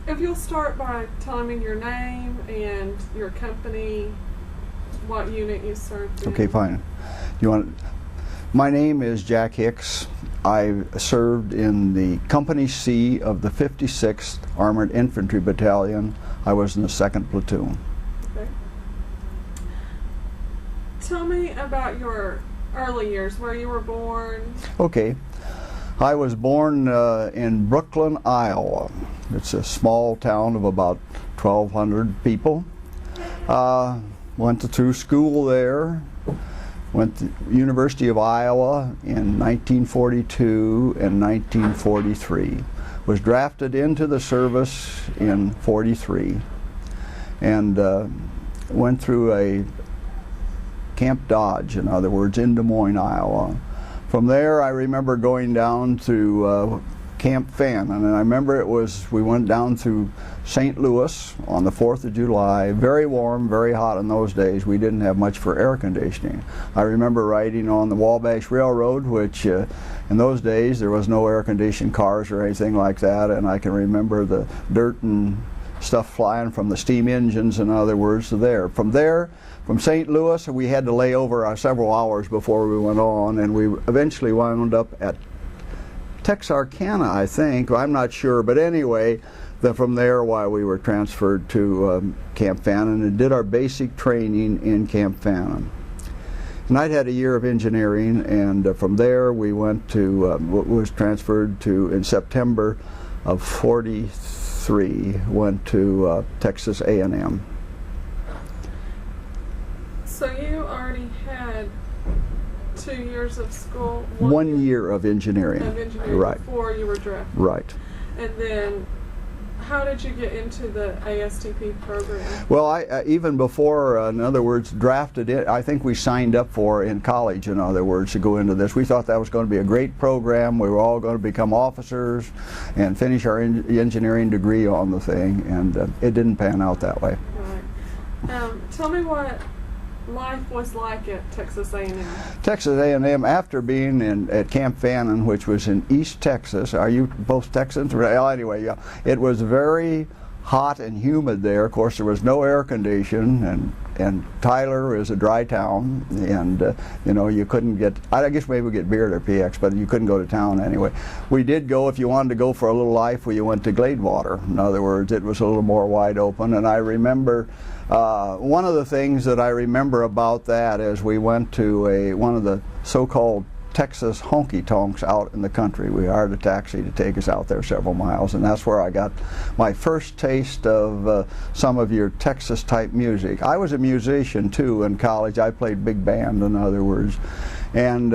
If you'll start by telling me your name and your company, what unit you served in. Okay, fine. My name is Jack Hicks. I served in the Company C of the 56th Armored Infantry Battalion. I was in the 2nd platoon. Okay. Tell me about your early years, where you were born. Okay. I was born in Brooklyn, Iowa. It's a small town of about 1,200 people. Went through school there. Went to University of Iowa in 1942 and 1943. Was drafted into the service in 43 and went through a Camp Dodge, in other words, in Des Moines, Iowa. From there, I remember going down to Camp Fannin, and I remember we went down through St. Louis on the 4th of July, very warm, very hot in those days. We didn't have much for air conditioning. I remember riding on the Wabash Railroad, which in those days there was no air-conditioned cars or anything like that, and I can remember the dirt and stuff flying from the steam engines, in other words, to there. From St. Louis, we had to lay over several hours before we went on, and we eventually wound up at Texarkana, I think. I'm not sure, but anyway, from there, we were transferred to Camp Fannin and did our basic training in Camp Fannin. And I'd had a year of engineering, and from there we went to, was transferred to, in September of 43, went to Texas A&M. So you already had 2 years of school? One year of engineering. Right. Before you were drafted? Right. And then how did you get into the ASDP program? Well, I even before, in other words, drafted it, I think we signed up for in college, in other words, to go into this. We thought that was going to be a great program. We were all going to become officers and finish our engineering degree on the thing, and it didn't pan out that way. Right. Tell me what life was like at Texas A&M. Texas A&M, after being at Camp Fannin, which was in East Texas. Are you both Texans? Well, anyway, yeah. It was very hot and humid there. Of course, there was no air conditioning, and Tyler is a dry town, and you know, you couldn't get, I guess maybe we get beer at PX, but you couldn't go to town anyway. We did go, if you wanted to go for a little life, you went to Gladewater. In other words, it was a little more wide open, and I remember one of the things that I remember about that is we went to one of the so-called Texas honky-tonks out in the country. We hired a taxi to take us out there several miles, and that's where I got my first taste of some of your Texas-type music. I was a musician, too, in college. I played big band, in other words, and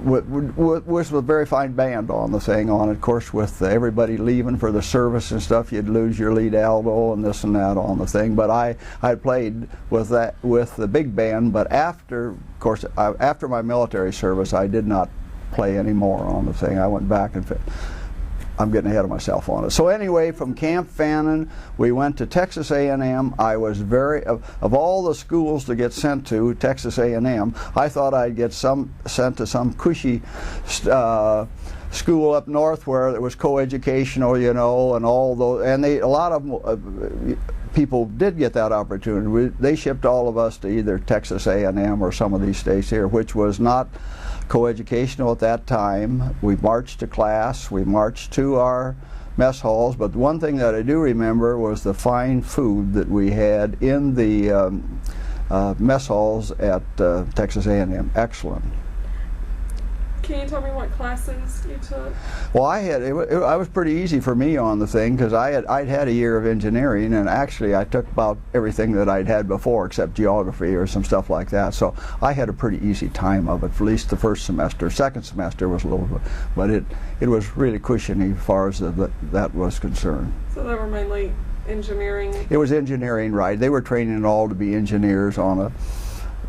was a very fine band on the thing. Of course, with everybody leaving for the service and stuff, you'd lose your lead alto and this and that on the thing. But I played with the big band. But after my military service, I did not play anymore on the thing. I went back and I'm getting ahead of myself on it. So anyway, from Camp Fannin, we went to Texas A&M. I was of all the schools to get sent to, Texas A&M, I thought I'd get sent to some cushy school up north where it was co-educational, you know, and all those, and a lot of people did get that opportunity. They shipped all of us to either Texas A&M or some of these states here, which was not co-educational at that time. We marched to class, we marched to our mess halls, but one thing that I do remember was the fine food that we had in the mess halls at Texas A&M. Excellent. Can you tell me what classes you took? Well, I was pretty easy for me on the thing, because I'd had a year of engineering, and actually I took about everything that I'd had before except geography or some stuff like that. So I had a pretty easy time of it, for at least the first semester. Second semester was a little bit, but it was really cushiony as far as that was concerned. So they were mainly engineering? It was engineering, right. They were training all to be engineers on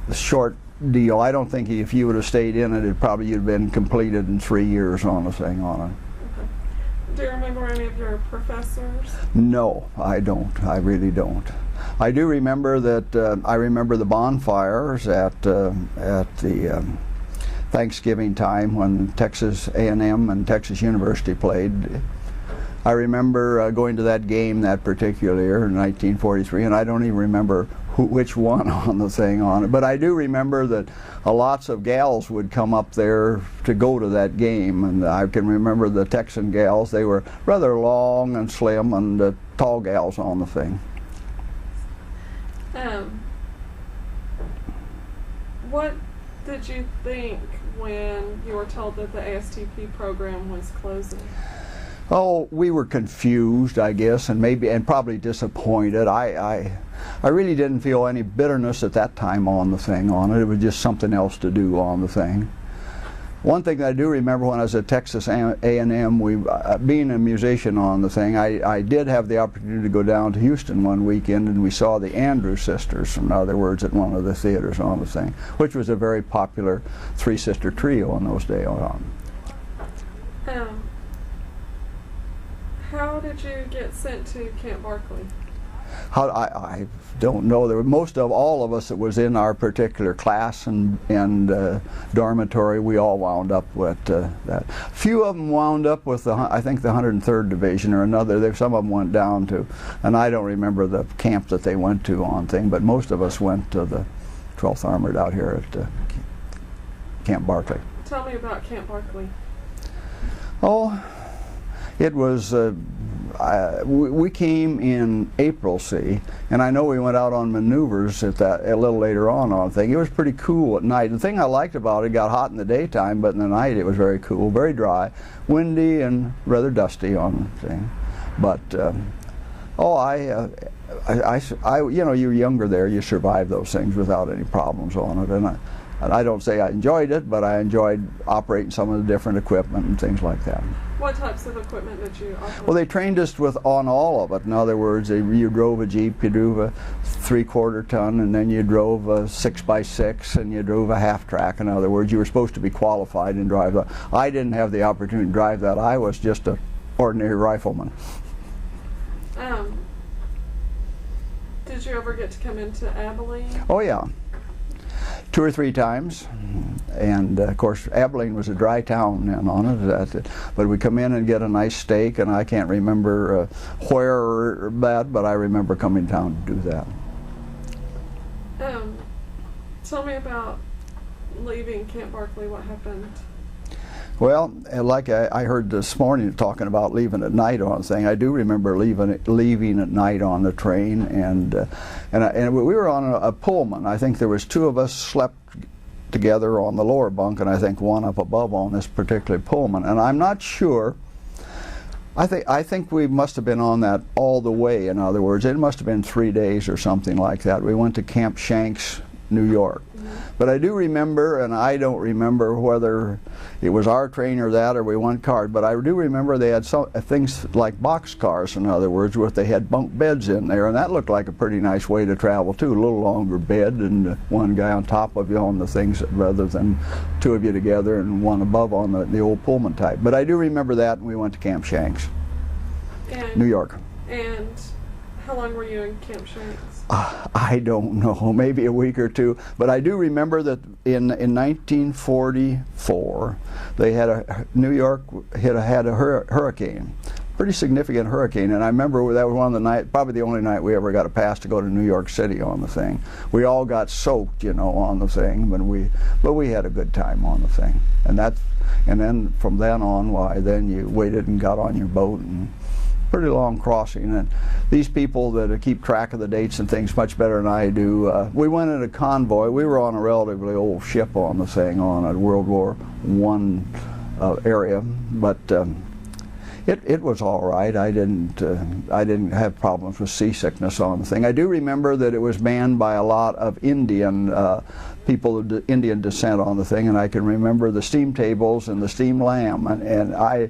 a short deal. I don't think if you would have stayed in it, you'd have been completed in 3 years on the thing on it. Okay. Do you remember any of your professors? No, I don't. I really don't. I do remember that I remember the bonfires at the Thanksgiving time when Texas A&M and Texas University played. I remember going to that game that particular year in 1943, and I don't even remember which one on the thing on it. But I do remember that lots of gals would come up there to go to that game, and I can remember the Texan gals. They were rather long and slim and tall gals on the thing. What did you think when you were told that the ASDP program was closing? Oh, we were confused, I guess, and probably disappointed. I really didn't feel any bitterness at that time on the thing on it. It was just something else to do on the thing. One thing I do remember when I was at Texas A&M, being a musician on the thing, I did have the opportunity to go down to Houston one weekend, and we saw the Andrews Sisters, in other words, at one of the theaters on the thing, which was a very popular three-sister trio in those days. How did you get sent to Camp Barkley? I don't know. There were most of all of us that was in our particular class and dormitory. We all wound up with that. Few of them wound up with I think the 103rd Division or another. Some of them went down to, and I don't remember the camp that they went to on thing. But most of us went to the 12th Armored out here at Camp Barkley. Tell me about Camp Barkley. Oh, it was. We came in April, see, and I know we went out on maneuvers at that a little later on thing. It was pretty cool at night. The thing I liked about it got hot in the daytime, but in the night it was very cool, very dry, windy, and rather dusty on the thing. But you know, you're younger there, you survive those things without any problems on it, and I don't say I enjoyed it, but I enjoyed operating some of the different equipment and things like that. What types of equipment did you operate? Well, they trained us on all of it. In other words, you drove a Jeep, you drove a 3/4 ton, and then you drove a 6x6, and you drove a half track. In other words, you were supposed to be qualified and drive that. I didn't have the opportunity to drive that. I was just an ordinary rifleman. Did you ever get to come into Abilene? Oh yeah, 2 or 3 times, and of course Abilene was a dry town then on it, but we come in and get a nice steak, and I can't remember where or that, but I remember coming down to do that. Tell me about leaving Camp Barkley. What happened? Well, like I heard this morning talking about leaving at night on the thing, I do remember leaving at night on the train, and we were on a Pullman. I think there was 2 of us slept together on the lower bunk, and I think 1 up above on this particular Pullman. And I'm not sure. I think we must have been on that all the way. In other words, it must have been 3 days or something like that. We went to Camp Shanks, New York. But I do remember, and I don't remember whether it was our train or that, or we went cars, but I do remember they had some things like box cars, in other words, where they had bunk beds in there, and that looked like a pretty nice way to travel too. A little longer bed and one guy on top of you on the things rather than 2 of you together and 1 above on the old Pullman type. But I do remember that, and we went to Camp Shanks, New York. And how long were you in Camp Shanks? I don't know, maybe a week or 2, but I do remember that in 1944 they had New York had a hurricane, pretty significant hurricane, and I remember that was one of the night, probably the only night we ever got a pass to go to New York City on the thing. We all got soaked, you know, on the thing, but we had a good time on the thing, and then from then on, why then you waited and got on your boat, and pretty long crossing. And these people that keep track of the dates and things much better than I do, we went in a convoy. We were on a relatively old ship on the thing, on a World War I area, but it was all right. I didn't have problems with seasickness on the thing. I do remember that it was manned by a lot of Indian people of Indian descent on the thing, and I can remember the steam tables and the steamed lamb, and I,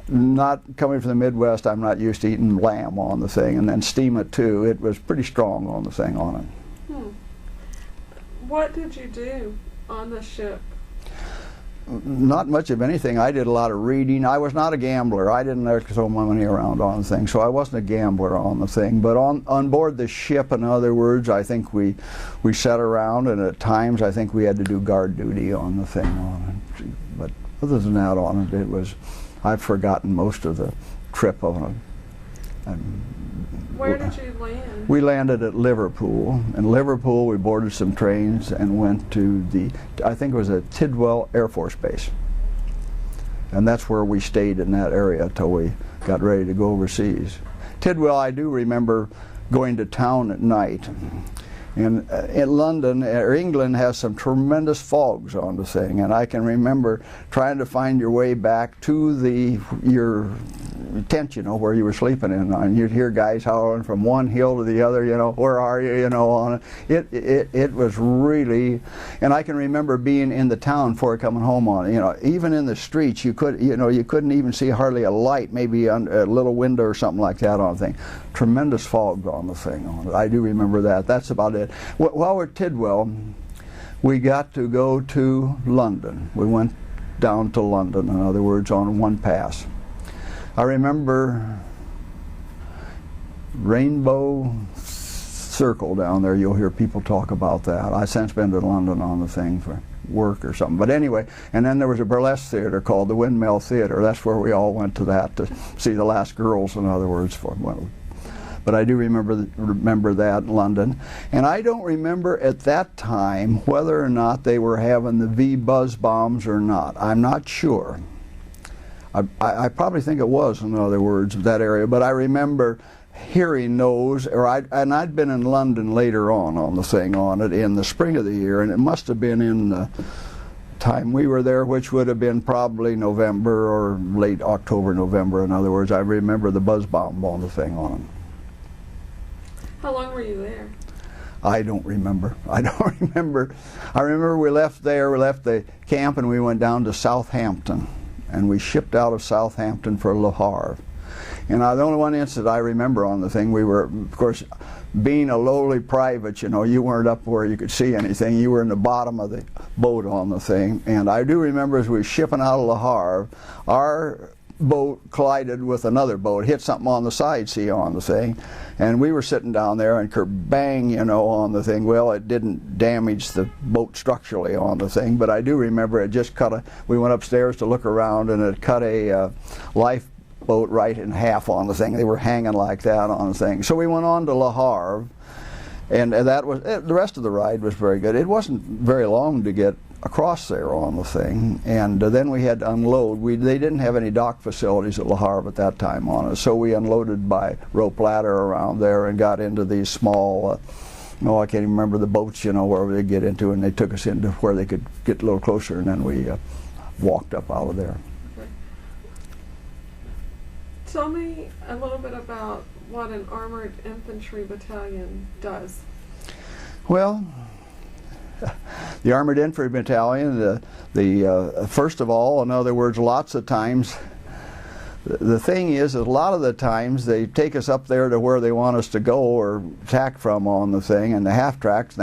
not coming from the Midwest, I'm not used to eating lamb on the thing, and then steam it too. It was pretty strong on the thing on it. What did you do on the ship? Not much of anything. I did a lot of reading. I was not a gambler. I didn't throw my money around on the thing, so I wasn't a gambler on the thing. But on board the ship, in other words, I think we sat around, and at times I think we had to do guard duty on the thing on it. But other than that on it, I've forgotten most of the trip of Where did you land? We landed at Liverpool. In Liverpool, we boarded some trains and went to I think it was a Tidwell Air Force Base. And that's where we stayed in that area till we got ready to go overseas. Tidwell, I do remember going to town at night. And in London, or England, has some tremendous fogs on the thing, and I can remember trying to find your way back to your tent, you know, where you were sleeping in, and you'd hear guys howling from one hill to the other, you know, where are you, you know, on it. It was really, and I can remember being in the town before coming home on it, you know, even in the streets, you couldn't even see hardly a light, maybe a little window or something like that on the thing. Tremendous fog on the thing on it. I do remember that. That's about it. While we're at Tidwell, we got to go to London. We went down to London, in other words, on one pass. I remember Rainbow Circle down there. You'll hear people talk about that. I've since been to London on the thing for work or something. But anyway, and then there was a burlesque theater called the Windmill Theater. That's where we all went to that, to see the last girls, in other words. But I do remember that in London. And I don't remember at that time whether or not they were having the V-buzz bombs or not. I'm not sure. I probably think it was, in other words, that area. But I remember hearing those, and I'd been in London later on the thing on it in the spring of the year, and it must have been in the time we were there, which would have been probably November or late October, November. In other words, I remember the buzz bomb on the thing on them. How long were you there? I don't remember. I don't remember. I remember we left there, we left the camp and we went down to Southampton. And we shipped out of Southampton for Le Havre. And the only one incident I remember on the thing, we were, of course, being a lowly private, you know, you weren't up where you could see anything. You were in the bottom of the boat on the thing. And I do remember as we were shipping out of Le Havre, our boat collided with another boat, hit something on the side, see, on the thing, and we were sitting down there and kerbang, you know, on the thing. Well, it didn't damage the boat structurally on the thing, but I do remember it just we went upstairs to look around and it cut a lifeboat right in half on the thing. They were hanging like that on the thing. So we went on to Le Havre, and that was the rest of the ride was very good. It wasn't very long to get across there on the thing, and then we had to unload. They didn't have any dock facilities at Le Havre at that time on it, so we unloaded by rope ladder around there and got into these small, I can't even remember the boats, you know, where they get into, and they took us into where they could get a little closer, and then we walked up out of there. Okay. Tell me a little bit about what an Armored Infantry Battalion does. Well, the Armored Infantry Battalion, first of all, in other words, lots of times, the thing is a lot of the times they take us up there to where they want us to go or attack from on the thing, and the half-tracks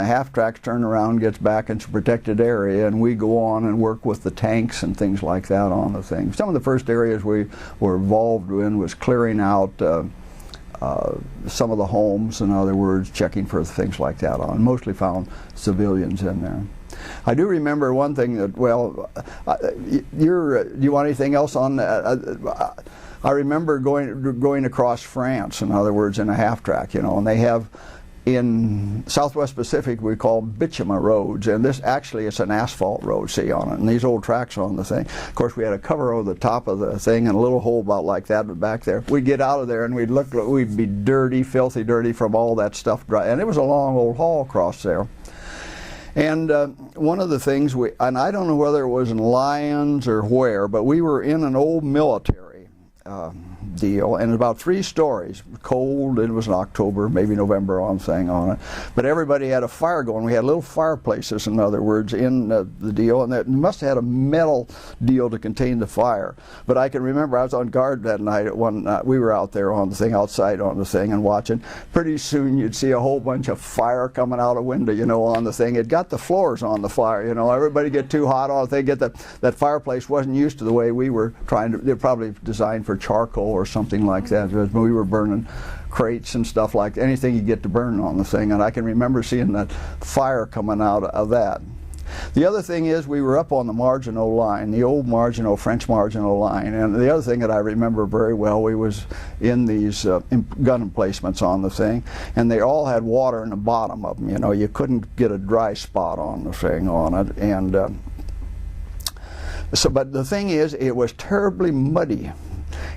turn around, gets back into a protected area, and we go on and work with the tanks and things like that on the thing. Some of the first areas we were involved in was clearing out some of the homes, in other words, checking for things like that on. Mostly found civilians in there. I do remember one thing that, well, do you want anything else on that? I remember going across France, in other words, in a half-track, you know, and they have, in Southwest Pacific, we call bitumen roads, and this actually is an asphalt road, see, on it, and these old tracks on the thing. Of course, we had a cover over the top of the thing and a little hole about like that back there. We'd get out of there and we'd be dirty, filthy dirty from all that stuff dry, and it was a long old haul across there. And one of the things and I don't know whether it was in Lyons or where, but we were in an old military deal, and about 3 stories, cold. It was in October, maybe November on thing on it, but everybody had a fire going. We had little fireplaces, in other words, in the deal, and it must have had a metal deal to contain the fire. But I can remember I was on guard that night. At one night we were out there on the thing, outside on the thing, and watching. Pretty soon you'd see a whole bunch of fire coming out a window, you know, on the thing. It got the floors on the fire, you know. Everybody get too hot on it. They get that fireplace wasn't used to the way we were trying to. They're probably designed for charcoal or something like that. We were burning crates and stuff like anything you get to burn on the thing, and I can remember seeing that fire coming out of that. The other thing is we were up on the Marginal Line, the old Marginal, French Marginal Line, and the other thing that I remember very well, we was in these gun emplacements on the thing, and they all had water in the bottom of them. You know, you couldn't get a dry spot on the thing on it, and but the thing is, it was terribly muddy.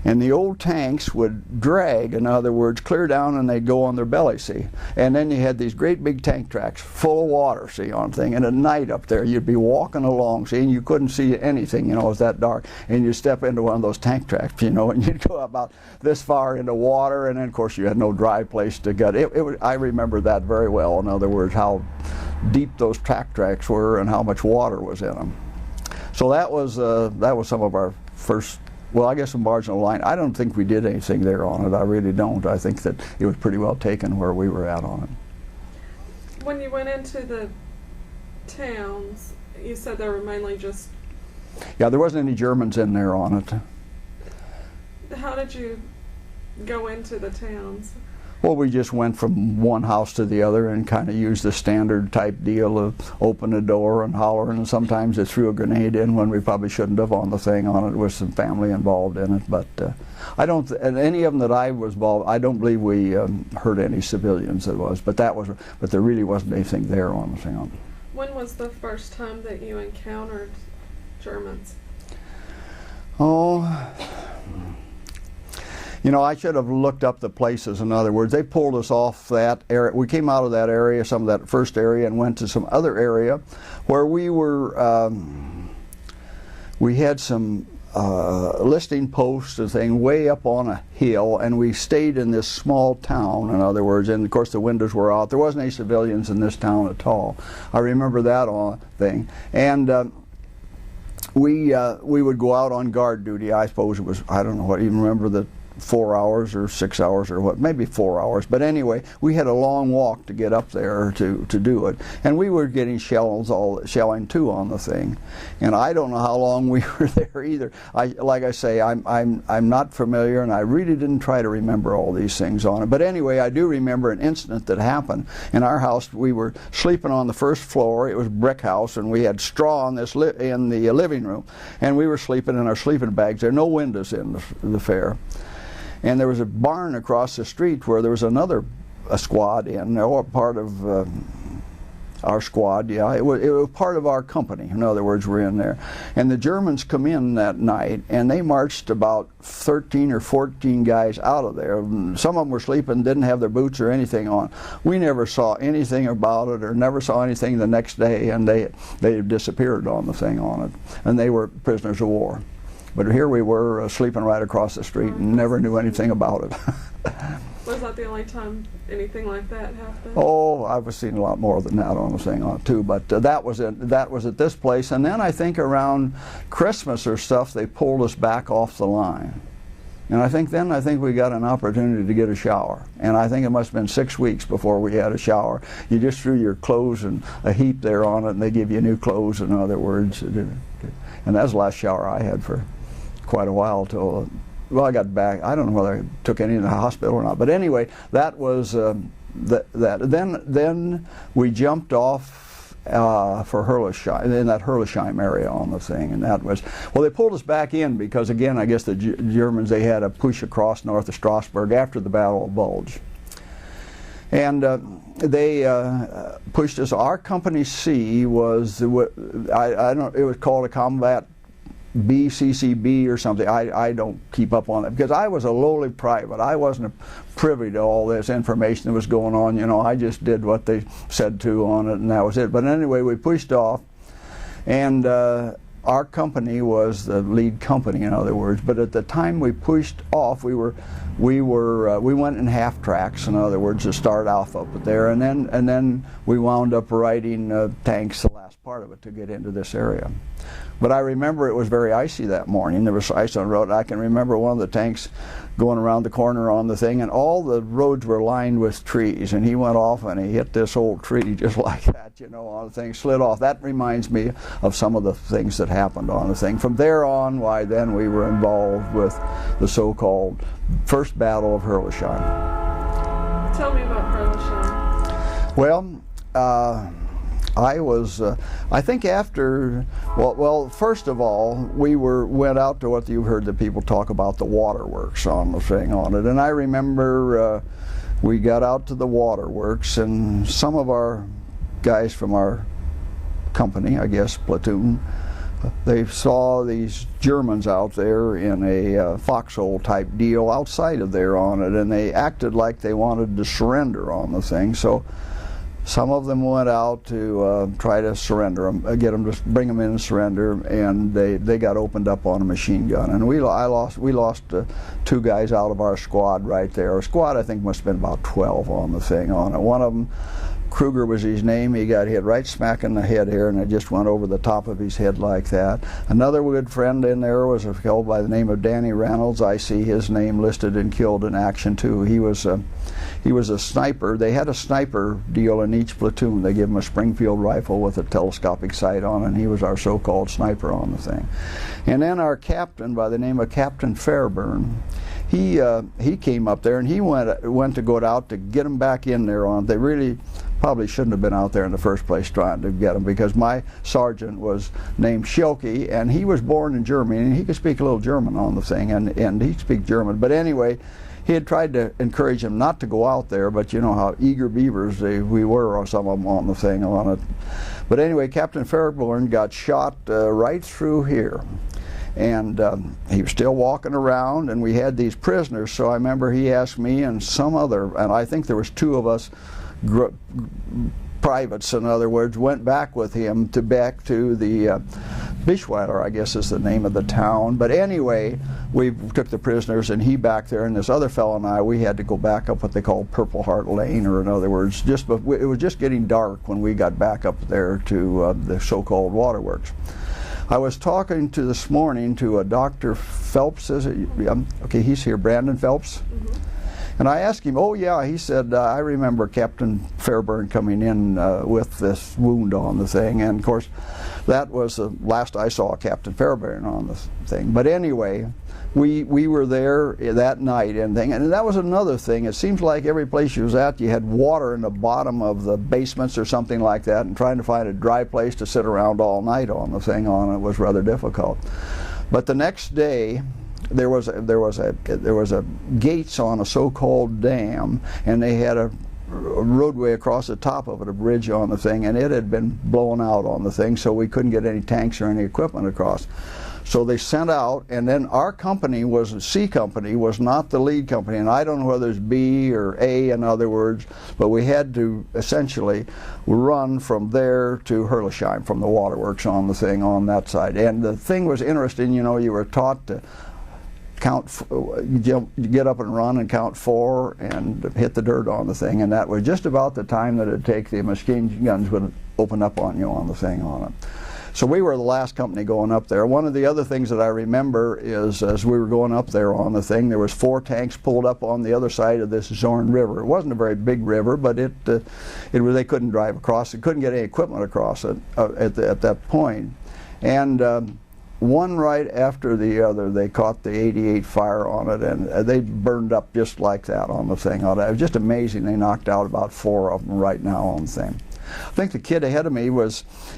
And the old tanks would drag, in other words, clear down, and they'd go on their belly, see. And then you had these great big tank tracks full of water, see, on thing. And at night up there, you'd be walking along, see, and you couldn't see anything, you know, it was that dark. And you'd step into one of those tank tracks, you know, and you'd go about this far into water, and then, of course, you had no dry place to get. I remember that very well, in other words, how deep those tank tracks were and how much water was in them. So that was some of our first. Well, I guess a Marginal Line. I don't think we did anything there on it. I really don't. I think that it was pretty well taken where we were at on it. When you went into the towns, you said there were mainly just... Yeah, there wasn't any Germans in there on it. How did you go into the towns? Well, we just went from one house to the other and kind of used the standard type deal of open the door and holler, and sometimes they threw a grenade in when we probably shouldn't have on the thing on it with some family involved in it. But I don't, and any of them that I was involved, I don't believe we hurt any civilians. But there really wasn't anything there on the thing. When was the first time that you encountered Germans? Oh. You know, I should have looked up the places. In other words, they pulled us off that area. We came out of that area, some of that first area, and went to some other area where we were, we had some listing posts and thing way up on a hill, and we stayed in this small town, in other words, and of course the windows were out. There wasn't any civilians in this town at all. I remember that thing. And we would go out on guard duty. I suppose it was, I don't know what, even remember the 4 hours or 6 hours or what, maybe 4 hours. But anyway, we had a long walk to get up there to do it. And we were getting shelling too on the thing. And I don't know how long we were there either. Like I say, I'm not familiar, and I really didn't try to remember all these things on it. But anyway, I do remember an incident that happened in our house. We were sleeping on the first floor. It was a brick house, and we had straw in in the living room. And we were sleeping in our sleeping bags. There are no windows in the fair. And there was a barn across the street where there was another squad in, or part of our squad, yeah. It was part of our company, in other words, we're in there. And the Germans come in that night, and they marched about 13 or 14 guys out of there. Some of them were sleeping, didn't have their boots or anything on. We never saw anything about it, or never saw anything the next day, and they disappeared on the thing on it. And they were prisoners of war. But here we were sleeping right across the street and never knew anything about it. Was that the only time anything like that happened? Oh, I've seen a lot more than that on the thing on it too. But that was at this place. And then I think around Christmas or stuff, they pulled us back off the line. And I think we got an opportunity to get a shower. And I think it must have been 6 weeks before we had a shower. You just threw your clothes in a heap there on it, and they give you new clothes, in other words. And that was the last shower I had for quite a while till, well, I got back. I don't know whether I took any in the hospital or not. But anyway, that was that. Then we jumped off for Herlesheim, in that Herlesheim area on the thing, and that was, well, they pulled us back in because, again, I guess the Germans, they had a push across north of Strasbourg after the Battle of Bulge. And they pushed us. Our Company C was, it was called a Combat BCCB or something. I don't keep up on it because I was a lowly private. I wasn't privy to all this information that was going on. You know, I just did what they said to on it, and that was it. But anyway, we pushed off, and our company was the lead company, in other words. But at the time we pushed off, we went in half tracks, in other words, to start off up there, and then we wound up riding tanks the last part of it to get into this area. But I remember it was very icy that morning. There was ice on the road. I can remember one of the tanks going around the corner on the thing, and all the roads were lined with trees, and he went off and he hit this old tree just like that, you know, on the thing, slid off. That reminds me of some of the things that happened on the thing. From there on, why, then we were involved with the so-called First Battle of Herlesheim. Tell me about Herlesheim. Well, I think after, well, first of all, we went out to what you've heard the people talk about, the waterworks on the thing on it. And I remember we got out to the waterworks, and some of our guys from our company, I guess, platoon, they saw these Germans out there in a foxhole type deal outside of there on it, and they acted like they wanted to surrender on the thing. So some of them went out to try to surrender them, get them to bring them in and surrender, and they got opened up on a machine gun. And we lost 2 guys out of our squad right there. Our squad, I think, must have been about 12 on the thing on it. One of them, Kruger was his name. He got hit right smack in the head here, and it just went over the top of his head like that. Another good friend in there was a fellow by the name of Danny Reynolds. I see his name listed and killed in action too. He was a sniper. They had a sniper deal in each platoon. They gave him a Springfield rifle with a telescopic sight on it, and he was our so-called sniper on the thing. And then our captain, by the name of Captain Fairburn, he came up there, and he went to go out to get them back in there on. They really probably shouldn't have been out there in the first place trying to get them, because my sergeant was named Schilke, and he was born in Germany, and he could speak a little German on the thing, and he could speak German. But anyway, he had tried to encourage him not to go out there, but you know how eager beavers we were, or some of them on the thing on it. But anyway, Captain Fairburn got shot right through here. And he was still walking around, and we had these prisoners. So I remember he asked me and some other, and I think there was 2 of us privates, in other words, went back with him back to the Bischweiler, I guess is the name of the town. But anyway, we took the prisoners, and he back there, and this other fellow and I, we had to go back up what they call Purple Heart Lane, or in other words, it was just getting dark when we got back up there to the so-called waterworks. I was talking this morning to a Dr. Phelps, is it? Okay, he's here, Brandon Phelps. Mm-hmm. And I asked him, oh yeah, he said, I remember Captain Fairburn coming in with this wound on the thing. And of course, that was the last I saw Captain Fairburn on the thing. But anyway, we were there that night and that was another thing. It seems like every place you was at, you had water in the bottom of the basements or something like that, and trying to find a dry place to sit around all night on the thing on it was rather difficult. But the next day, there was a gates on a so-called dam, and they had a roadway across the top of it, a bridge on the thing, and it had been blown out on the thing, so we couldn't get any tanks or any equipment across. So they sent out, and then our company C company was not the lead company, and I don't know whether it's B or A, in other words, but we had to essentially run from there to Herlesheim, from the waterworks on the thing on that side. And the thing was interesting, you know, you were taught to get up and run and count 4 and hit the dirt on the thing, and that was just about the time that it'd take the machine guns would open up on you on the thing on it. So we were the last company going up there. One of the other things that I remember is, as we were going up there on the thing, there was 4 tanks pulled up on the other side of this Zorn River. It wasn't a very big river, but they couldn't drive across it, couldn't get any equipment across it at that point. And one right after the other, they caught the 88 fire on it, and they burned up just like that on the thing. It was just amazing. They knocked out about 4 of them right now on the thing. I think the kid ahead of me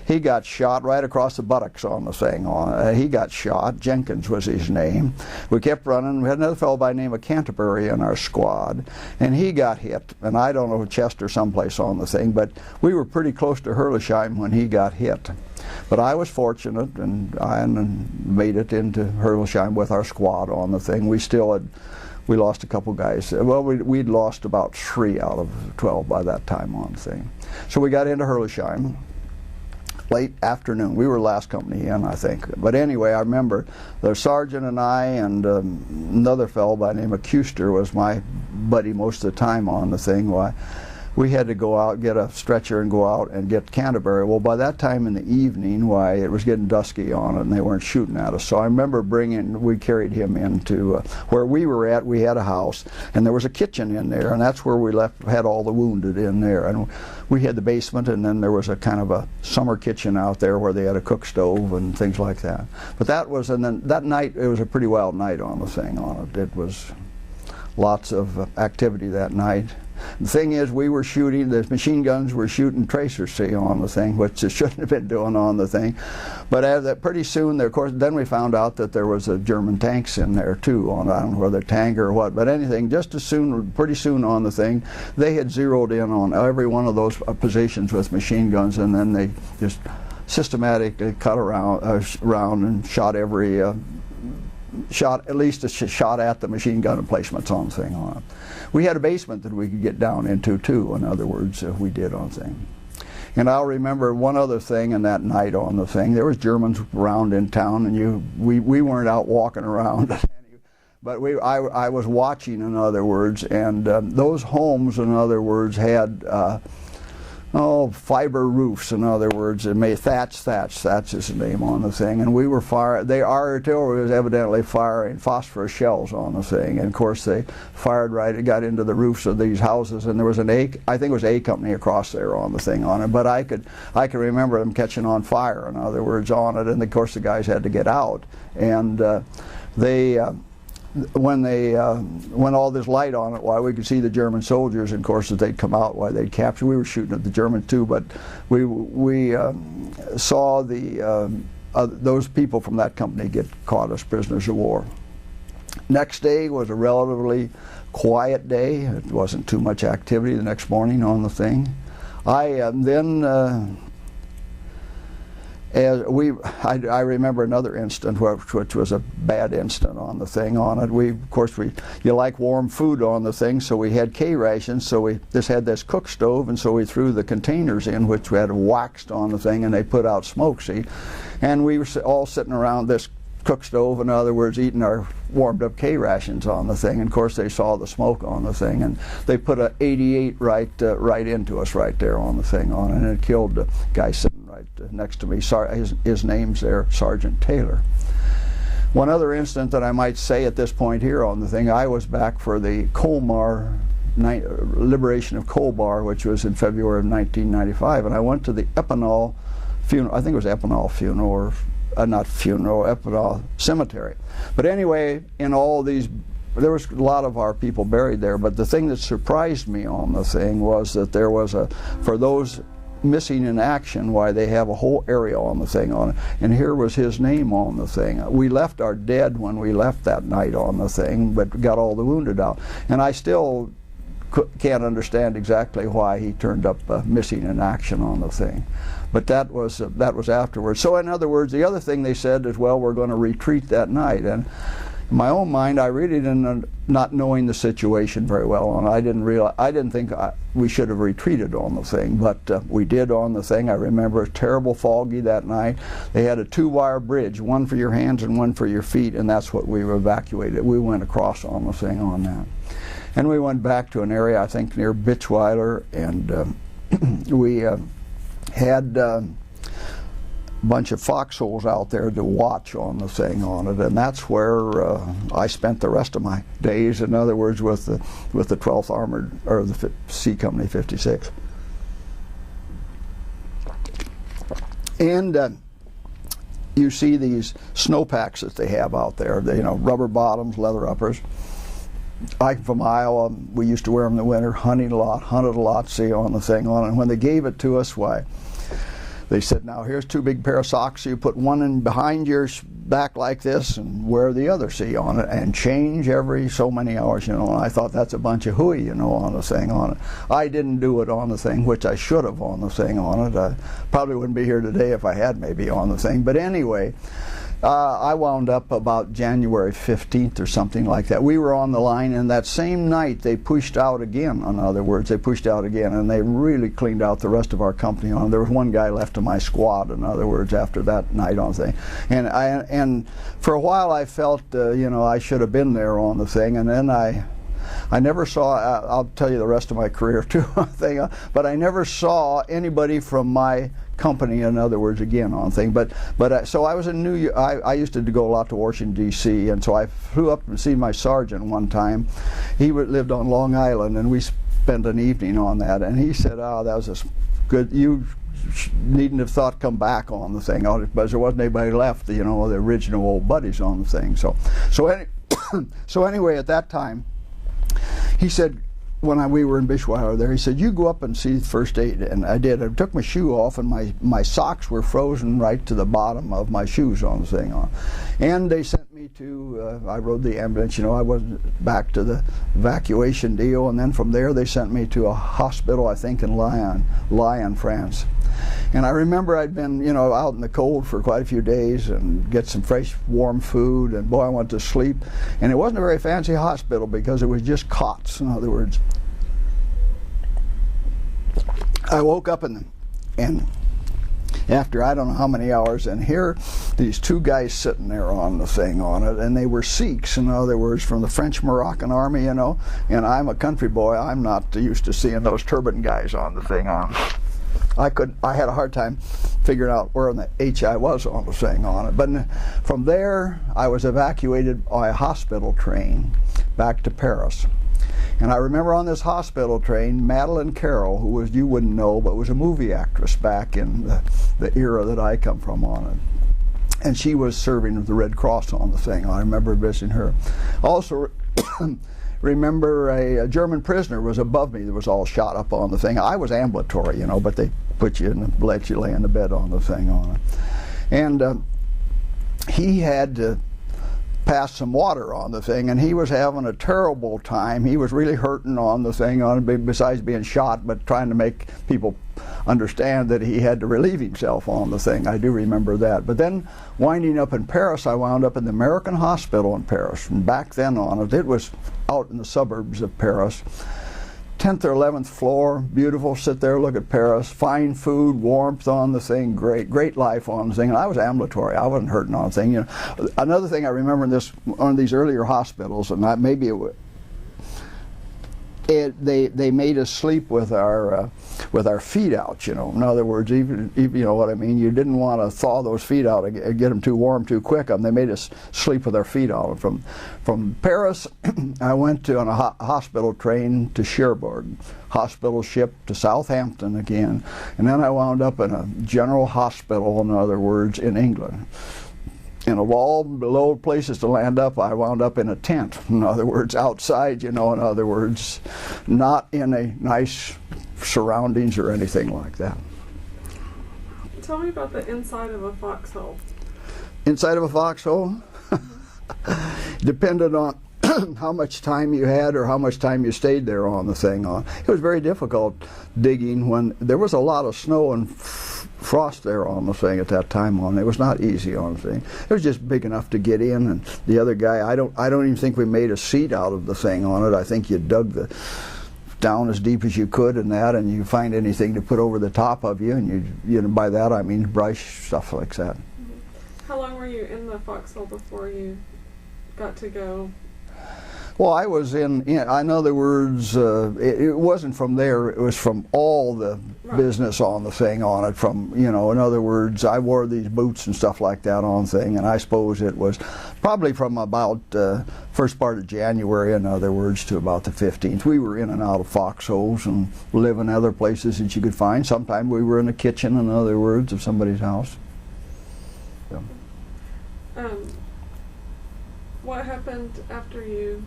he got shot right across the buttocks on the thing. He got shot. Jenkins was his name. We kept running. We had another fellow by the name of Canterbury in our squad, and he got hit. And I don't know, chest or someplace on the thing, but we were pretty close to Herlesheim when he got hit. But I was fortunate, and I made it into Herlesheim with our squad on the thing. We lost a couple guys. Well, we'd lost about 3 out of 12 by that time on the thing. So we got into Herlesheim late afternoon. We were last company in, I think. But anyway, I remember the sergeant and I and another fellow by the name of Kuster was my buddy most of the time on the thing. We had to go out, get a stretcher and go out and get Canterbury. Well, by that time in the evening, it was getting dusky on it, and they weren't shooting at us. So I remember we carried him into where we were at. We had a house, and there was a kitchen in there, and that's where we had all the wounded in there. And we had the basement, and then there was a kind of a summer kitchen out there where they had a cook stove and things like that. But and then that night, it was a pretty wild night on the thing on it. It was lots of activity that night. The thing is, we were shooting, the machine guns were shooting tracers, see, on the thing, which they shouldn't have been doing on the thing. But as that, pretty soon, of course, then we found out that there was a German tanks in there too, on, I don't know whether tank or what, but anything, just as soon, pretty soon on the thing, they had zeroed in on every one of those positions with machine guns, and then they just systematically cut around and shot every at least a shot at the machine gun emplacements on the thing on it. We had a basement that we could get down into too, in other words, we did on the thing. And I'll remember one other thing, and that night on the thing, there was Germans around in town, and we weren't out walking around. But I was watching, in other words, and those homes, in other words, had fiber roofs, in other words, and Thatch is the name on the thing, and we were firing, our artillery was evidently firing phosphorus shells on the thing, and of course they fired right, it got into the roofs of these houses, and there was I think it was A Company across there on the thing on it, but I could remember them catching on fire, in other words, on it, and of course the guys had to get out, and when all this light on it, why we could see the German soldiers, and of course, as they'd come out, why they'd capture. We were shooting at the Germans too, but we saw those people from that company get caught as prisoners of war. Next day was a relatively quiet day. It wasn't too much activity the next morning on the thing. I remember another incident which was a bad incident on the thing on it. You like warm food on the thing, so we had K rations, so we just had this cook stove, and so we threw the containers in, which we had waxed on the thing, and they put out smoke, see? And we were all sitting around this cook stove, in other words, eating our warmed up K rations on the thing, and of course they saw the smoke on the thing, and they put a 88 right into us right there on the thing on it, and it killed the guy sitting right next to me. His name's there, Sergeant Taylor. One other incident that I might say at this point here on the thing, I was back for the Colmar liberation of Colmar, which was in February of 1995, and I went to the Epinal funeral, I think it was Epinal funeral, or not funeral, Epinal cemetery. But anyway, in all these, there was a lot of our people buried there, but the thing that surprised me on the thing was that there was for those missing in action, why they have a whole area on the thing on it, and here was his name on the thing. We left our dead when we left that night on the thing, but got all the wounded out, and I still can't understand exactly why he turned up missing in action on the thing, but that was afterwards. So in other words, the other thing they said is, well, we're going to retreat that night, and in my own mind, I really didn't, not knowing the situation very well, and I didn't think we should have retreated on the thing, but we did on the thing. I remember it was terrible foggy that night. They had a 2-wire bridge, one for your hands and one for your feet, and that's what we were evacuated. We went across on the thing on that. And we went back to an area, I think, near Bitchweiler, and we had a bunch of foxholes out there to watch on the thing on it, and that's where I spent the rest of my days, in other words, with the 12th Armored, or the C Company 56. And you see these snowpacks that they have out there, rubber bottoms, leather uppers. I'm from Iowa. We used to wear them in the winter, hunted a lot, see, on the thing on it. And when they gave it to us, why, they said, now here's 2 big pair of socks. You put one in behind your back like this and wear the other, see, on it, and change every so many hours, And I thought that's a bunch of hooey, on the thing on it. I didn't do it on the thing, which I should have on the thing on it. I probably wouldn't be here today if I had maybe on the thing. But anyway, I wound up about January 15th or something like that. We were on the line, and that same night they pushed out again. In other words, they pushed out again, and they really cleaned out the rest of our company on. There was one guy left of my squad, in other words, after that night on the thing. And for a while I felt, I should have been there on the thing, and then I never saw, I'll tell you the rest of my career too, but I never saw anybody from my company, in other words, again on thing. So I was in New York. I used to go a lot to Washington, D.C., and so I flew up to see my sergeant one time. He lived on Long Island, and we spent an evening on that, and he said, that was a good, you needn't have thought come back on the thing, because there wasn't anybody left, the original old buddies on the thing. So anyway, at that time, he said, when we were in Bishweiler there, he said, you go up and see first aid. And I did. I took my shoe off, and my socks were frozen right to the bottom of my shoes on the thing on. And they sent me to, I rode the ambulance, I wasn't back to the evacuation deal. And then from there, they sent me to a hospital, I think in Lyon, France. And I remember I'd been, out in the cold for quite a few days and get some fresh, warm food, and boy, I went to sleep. And it wasn't a very fancy hospital because it was just cots, in other words. I woke up and after I don't know how many hours, and here these two guys sitting there on the thing on it, and they were Sikhs, in other words, from the French Moroccan army, and I'm a country boy. I'm not used to seeing those turban guys on the thing on. I had a hard time figuring out where in the H I was on the thing on it. But from there, I was evacuated by a hospital train back to Paris. And I remember on this hospital train, Madeleine Carroll, who was, you wouldn't know, but was a movie actress back in the era that I come from on it. And she was serving with the Red Cross on the thing. I remember visiting her. Also, remember a German prisoner was above me that was all shot up on the thing. I was ambulatory, but they put you in and let you lay in the bed on the thing on it. And he had to pass some water on the thing, and he was having a terrible time. He was really hurting on the thing on it, besides being shot, but trying to make people understand that he had to relieve himself on the thing. I do remember that. But then winding up in Paris, I wound up in the American Hospital in Paris. And back then on it was out in the suburbs of Paris. 10th or 11th floor, beautiful, sit there, look at Paris, fine food, warmth on the thing, great life on the thing. And I was ambulatory, I wasn't hurting on the thing. Another thing I remember in one of these earlier hospitals, and maybe they made us sleep with our feet out, In other words, even you know what I mean. You didn't want to thaw those feet out and get them too warm too quick. They made us sleep with our feet out. From Paris, I went on a hospital train to Cherbourg, hospital ship to Southampton again, and then I wound up in a general hospital, in other words, in England. And of all below places to land up, I wound up in a tent. In other words, outside, in other words, not in a nice surroundings or anything like that. Tell me about the inside of a foxhole. Inside of a foxhole? Depended on how much time you had or how much time you stayed there on the thing. It was very difficult digging when there was a lot of snow and frost there on the thing at that time on. It was not easy on the thing. It was just big enough to get in, and the other guy, I don't even think we made a seat out of the thing on it. I think you dug down as deep as you could in that, and you find anything to put over the top of you, and by that I mean brush, stuff like that. How long were you in the foxhole before you got to go? Well, I was in other words, it wasn't from there, it was from all the business on the thing on it. In other words, I wore these boots and stuff like that on thing, and I suppose it was probably from about first part of January, in other words, to about the 15th. We were in and out of foxholes and live in other places that you could find. Sometimes we were in the kitchen, in other words, of somebody's house. Yeah. What happened after you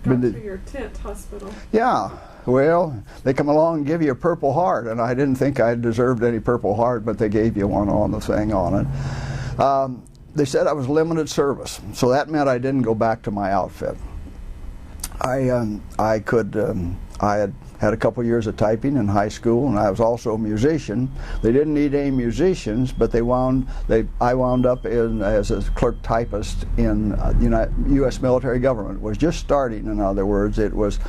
got to your tent hospital? Yeah, well, they come along and give you a Purple Heart, and I didn't think I deserved any Purple Heart, but they gave you one on the thing on it. They said I was limited service, so that meant I didn't go back to my outfit. I had a couple years of typing in high school, and I was also a musician. They didn't need any musicians, but I wound up as a clerk typist in the U.S. military government. It was just starting, in other words. It was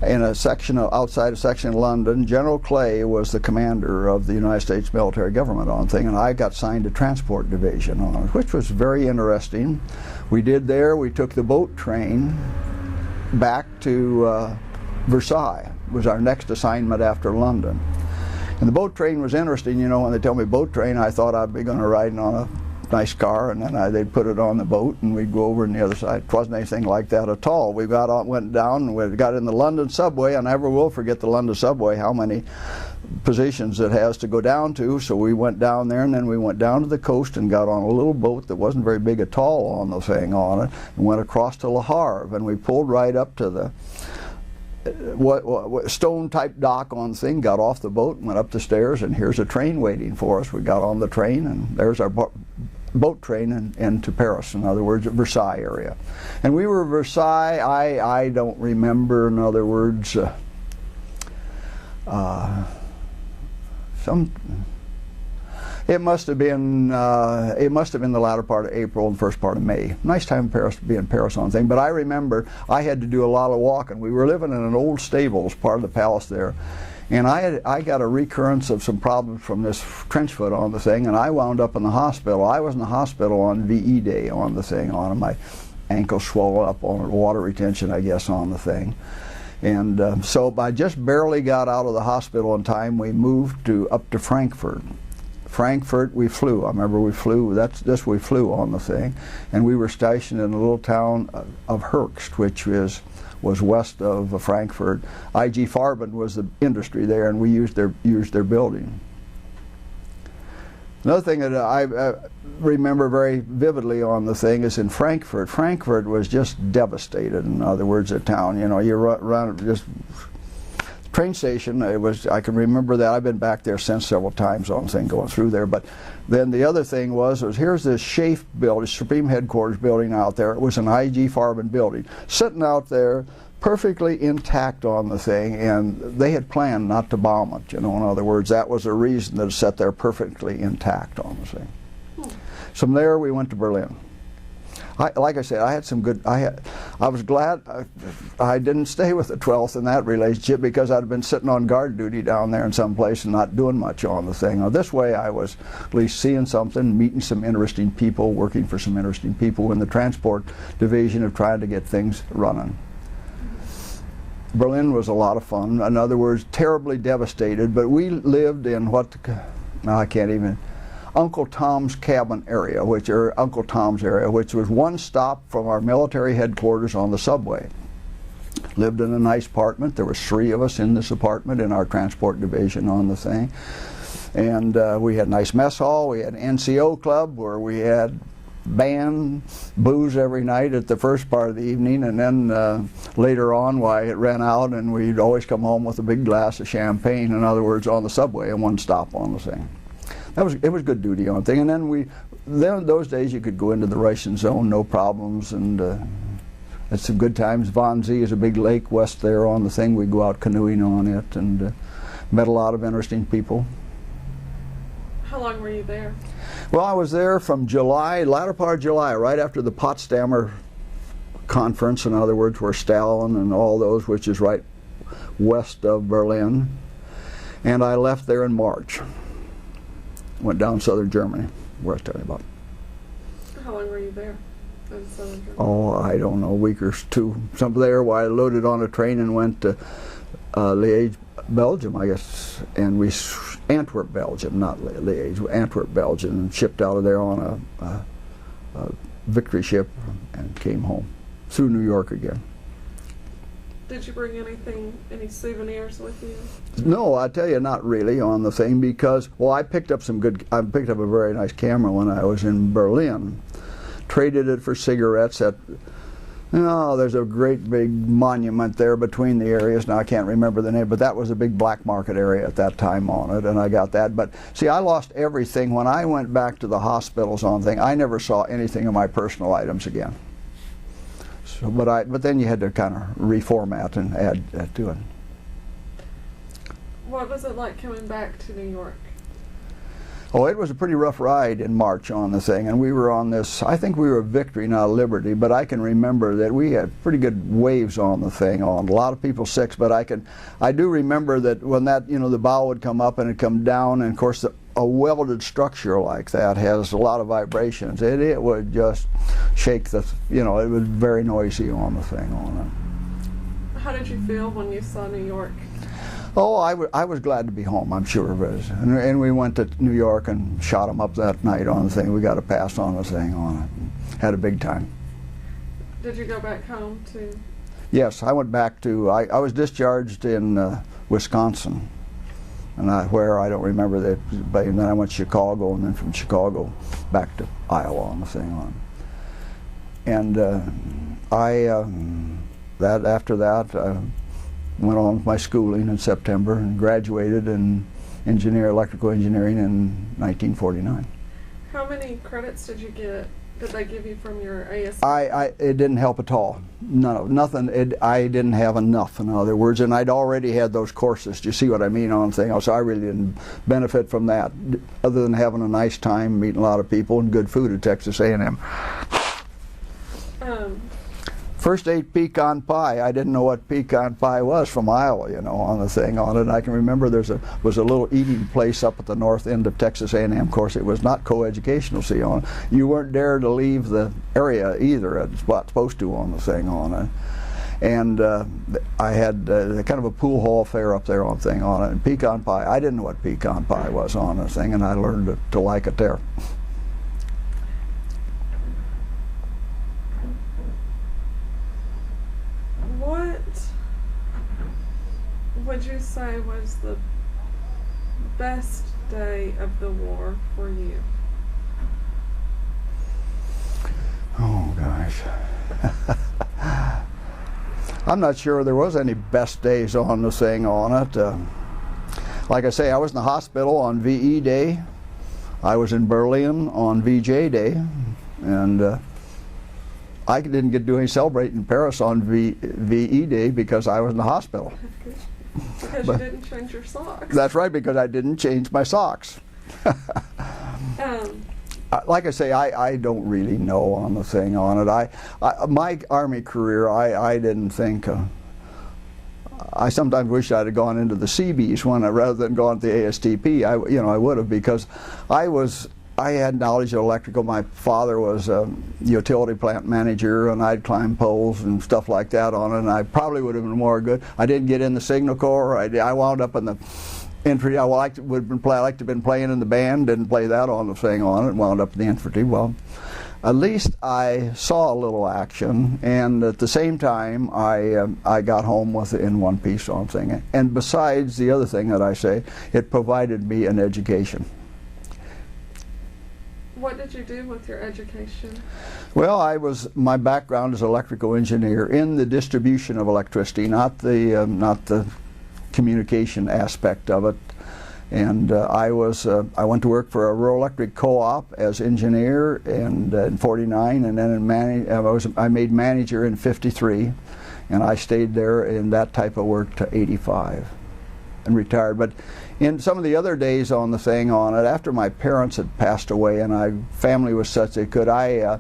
in a section outside a section in London. General Clay was the commander of the United States military government on thing, and I got signed to transport division on it, which was very interesting. We took the boat train back to Versailles. Was our next assignment after London. And the boat train was interesting, when they tell me boat train, I thought I'd be going to ride on a nice car, and then they'd put it on the boat and we'd go over on the other side. It wasn't anything like that at all. We went down and we got in the London subway. I never will forget the London subway, how many positions it has to go down to. So we went down there, and then we went down to the coast and got on a little boat that wasn't very big at all on the thing on it, and went across to Le Havre, and we pulled right up to the what stone type dock on the thing, got off the boat, went up the stairs, and here's a train waiting for us. We got on the train, and there's our boat train into Paris, in other words, at Versailles area. And we were Versailles, I don't remember, in other words, it must have been the latter part of April and first part of May. Nice time in Paris to be in Paris on thing. But I remember I had to do a lot of walking. We were living in an old stables, part of the palace there. And I got a recurrence of some problems from this trench foot on the thing, and I wound up in the hospital. I was in the hospital on VE Day on the thing, on my ankle swollen up on water retention, I guess, on the thing. And so I just barely got out of the hospital in time. We moved up to Frankfurt. Frankfurt, we flew. I remember we flew. We flew on the thing, and we were stationed in a little town of Hicks, which was west of Frankfurt. IG Farben was the industry there, and we used their building. Another thing that I remember very vividly on the thing is in Frankfurt. Frankfurt was just devastated. In other words, a town. You know, you run just train station. I can remember that. I've been back there since several times on the thing going through there. But then the other thing was here's this SHAFE building, Supreme Headquarters building out there. It was an IG Farben building sitting out there, perfectly intact on the thing, and they had planned not to bomb it. You know, in other words, that was the reason that it sat there perfectly intact on the thing. So from there we went to Berlin. Like I said, I had some good. I was glad I didn't stay with the 12th in that relationship, because I'd have been sitting on guard duty down there in some place and not doing much on the thing. Now, this way, I was at least seeing something, meeting some interesting people, working for some interesting people in the transport division of trying to get things running. Berlin was a lot of fun. In other words, terribly devastated. But we lived in I can't even. Uncle Tom's cabin area, Uncle Tom's area, which was one stop from our military headquarters on the subway. Lived in a nice apartment. There was 3 of us in this apartment in our transport division on the thing. And we had a nice mess hall. We had an NCO club where we had band, booze every night at the first part of the evening, and then later on, it ran out, and we'd always come home with a big glass of champagne, in other words, on the subway, and one stop on the thing. It was good duty on the thing. And then those days you could go into the Russian zone, no problems, and had some good times. Wannsee is a big lake west there on the thing. We'd go out canoeing on it, and met a lot of interesting people. How long were you there? Well, I was there from latter part of July, right after the Potsdamer conference, in other words, where Stalin and all those, which is right west of Berlin. And I left there in March. Went down southern Germany, where I was telling you about. How long were you there in southern Germany? Oh, I don't know, a week or 2. Something there, I loaded on a train and went to Liège, Belgium, I guess, and Antwerp, Belgium, not Liège, Antwerp, Belgium, and shipped out of there on a victory ship and came home through New York again. Did you bring any souvenirs with you? No, I tell you, not really on the thing, because, I picked up a very nice camera when I was in Berlin. Traded it for cigarettes there's a great big monument there between the areas. Now I can't remember the name, but that was a big black market area at that time on it, and I got that. But see, I lost everything. When I went back to the hospitals on thing, I never saw anything of my personal items again. So, but then you had to kind of reformat and add to it. What was it like coming back to New York? Oh, it was a pretty rough ride in March on the thing, and we were on this, I think we were Victory, not Liberty, but I can remember that we had pretty good waves on the thing, a lot of people sick, but I do remember that when that, the bow would come up and it'd come down, and of course a welded structure like that has a lot of vibrations. It would just shake it was very noisy on the thing on it. How did you feel when you saw New York? Oh, I was glad to be home, I'm sure of it. And we went to New York and shot them up that night on the thing. We got a pass on the thing on it. Had a big time. Did you go back home to? Yes, I went back to, I was discharged in Wisconsin. And I don't remember that, but then I went to Chicago, and then from Chicago back to Iowa on the thing on. And after that, went on with my schooling in September and graduated in electrical engineering in 1949. How many credits did you get? Did they give you from your ASDP? It didn't help at all. Nothing. I didn't have enough, in other words, and I'd already had those courses. Do you see what I mean on thing? So I really didn't benefit from that, other than having a nice time, meeting a lot of people, and good food at Texas A&M. First ate pecan pie. I didn't know what pecan pie was from Iowa, you know, on the thing on it. I can remember was a little eating place up at the north end of Texas A&M. Of course, it was not co-educational, see on it. You weren't dare to leave the area either. It's not supposed to on the thing on it. And I had kind of a pool hall fair up there on thing on it. And pecan pie. I didn't know what pecan pie was on the thing, and I learned to like it there. What would you say was the best day of the war for you? Oh gosh. I'm not sure there was any best days on the thing on it. Like I say, I was in the hospital on VE Day. I was in Berlin on VJ Day. And I didn't get to do any celebrating in Paris on VE Day because I was in the hospital. Because you didn't change your socks. That's right, because I didn't change my socks. Like I say, I don't really know on the thing on it. My Army career, I didn't think. I sometimes wish I'd have gone into the Seabees rather than gone to the ASDP. I would have, because I had knowledge of electrical. My father was a utility plant manager, and I'd climb poles and stuff like that on it, and I probably would have been more good. I didn't get in the Signal Corps. I wound up in the infantry. I liked to have been playing in the band, didn't play that on the thing on it, wound up in the infantry. Well, at least I saw a little action, and at the same time I got home with it in one piece on thing. And besides the other thing that I say, it provided me an education. What did you do with your education? Well, my background is electrical engineer in the distribution of electricity, not the communication aspect of it. And I went to work for a rural electric co-op as engineer in '49, and then I made manager in '53, and I stayed there in that type of work to '85. And retired. But in some of the other days on the thing on it, after my parents had passed away and my family was such they could, I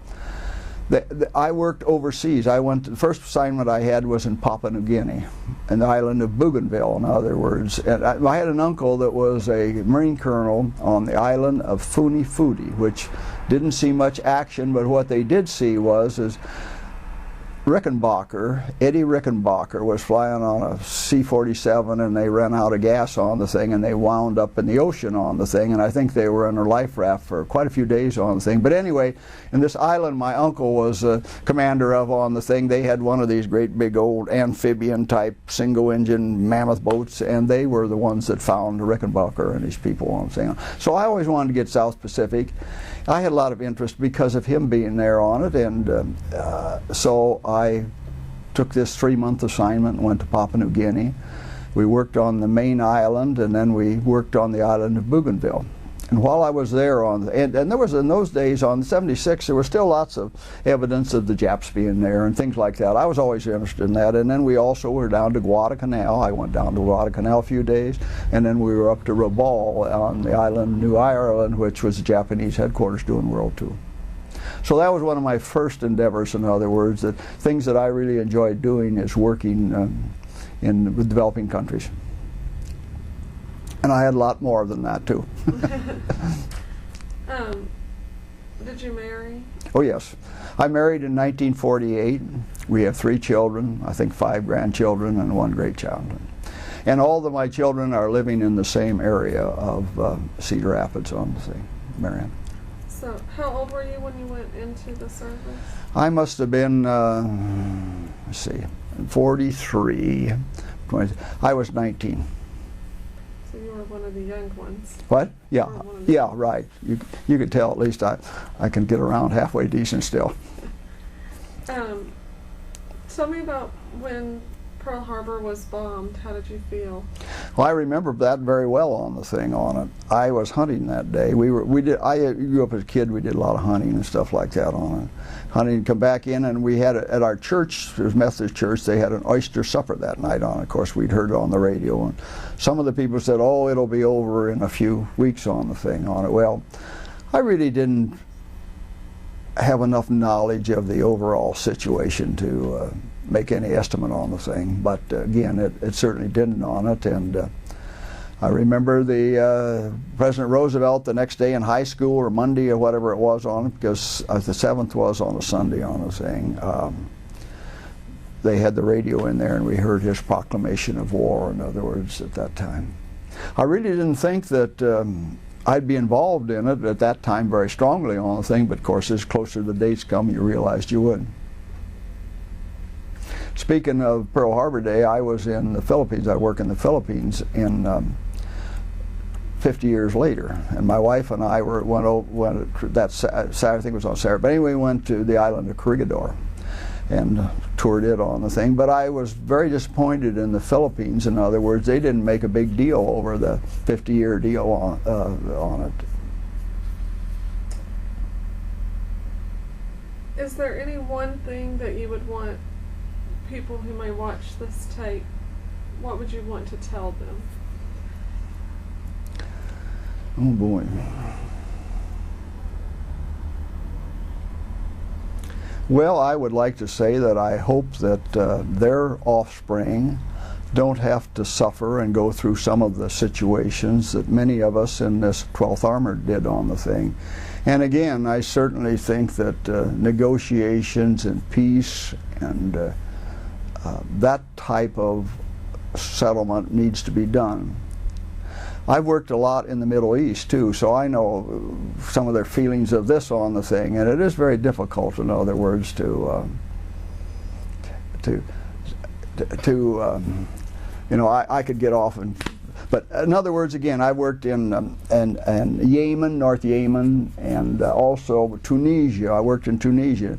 worked overseas. The first assignment I had was in Papua New Guinea, in the island of Bougainville, in other words. And I had an uncle that was a Marine colonel on the island of Funafuti, which didn't see much action, but what they did see is Eddie Rickenbacker was flying on a C-47, and they ran out of gas on the thing, and they wound up in the ocean on the thing, and I think they were in a life raft for quite a few days on the thing. But anyway, in this island my uncle was commander of on the thing, they had one of these great big old amphibian type single engine mammoth boats, and they were the ones that found Rickenbacker and his people on the thing. So I always wanted to get South Pacific. I had a lot of interest because of him being there on it, and so I took this 3-month assignment and went to Papua New Guinea. We worked on the main island, and then we worked on the island of Bougainville. And while I was there and there was, in those days on 76, there was still lots of evidence of the Japs being there and things like that. I was always interested in that. And then we also were down to Guadalcanal. I went down to Guadalcanal a few days, and then we were up to Rabaul on the island, New Ireland, which was the Japanese headquarters doing World II. So that was one of my first endeavors, in other words, that things that I really enjoyed doing is working with developing countries. And I had a lot more than that, too. Did you marry? Oh, yes. I married in 1948. We have 3 children, I think 5 grandchildren, and 1 great child. And all of my children are living in the same area of Cedar Rapids on the thing, Marion. So how old were you when you went into the service? I must have been, let's see, 43. I was 19. So you were one of the young ones. What? Yeah, yeah, right. You could tell at least I can get around halfway decent still. Tell me about when Pearl Harbor was bombed, how did you feel? Well, I remember that very well on the thing on it. I was hunting that day. I grew up as a kid. We did a lot of hunting and stuff like that on it. Hunting, come back in, and we had at our church, it was Methodist church, they had an oyster supper that night on it. Of course, we'd heard it on the radio, and some of the people said, "Oh, it'll be over in a few weeks on the thing on it." Well, I really didn't have enough knowledge of the overall situation to make any estimate on the thing, but again, it certainly didn't on it. And I remember the President Roosevelt the next day in high school, or Monday or whatever it was on it, because the 7th was on a Sunday on the thing. They had the radio in there, and we heard his proclamation of war, in other words, at that time. I really didn't think that I'd be involved in it at that time very strongly on the thing, but of course as closer the dates come, you realized you would. Speaking of Pearl Harbor Day, I was in the Philippines. I work in the Philippines in 50 years later, and my wife and I went that Saturday, I think it was on Saturday, but anyway, we went to the island of Corregidor and toured it on the thing. But I was very disappointed in the Philippines. In other words, they didn't make a big deal over the 50-year deal on it. Is there any one thing that you would want people who may watch this tape, what would you want to tell them? Oh boy. Well, I would like to say that I hope that their offspring don't have to suffer and go through some of the situations that many of us in this 12th Armored did on the thing. And again, I certainly think that negotiations and peace and that type of settlement needs to be done. I've worked a lot in the Middle East too, so I know some of their feelings of this on the thing, and it is very difficult, in other words, to you know, I could get off and, but in other words, again, I worked in Yemen, North Yemen, and also Tunisia. I worked in Tunisia.